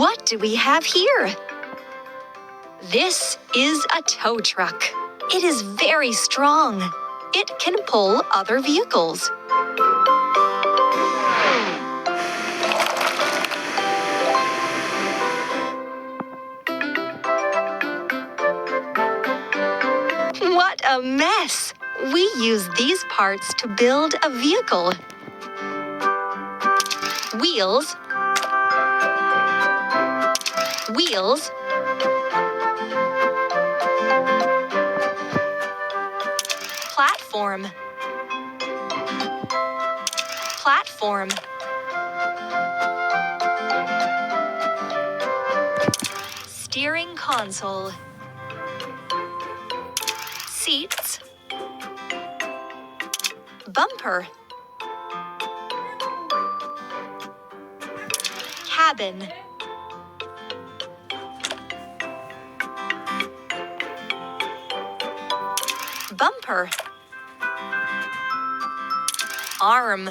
What do we have here? This is a tow truck. It is very strong. It can pull other vehicles. What a mess! We use these parts to build a vehicle. Wheels, wheels, platform, platform, steering console, seats, bumper, cabin, bumper, arm,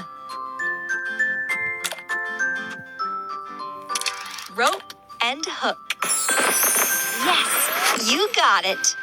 rope and hook. Yes, you got it.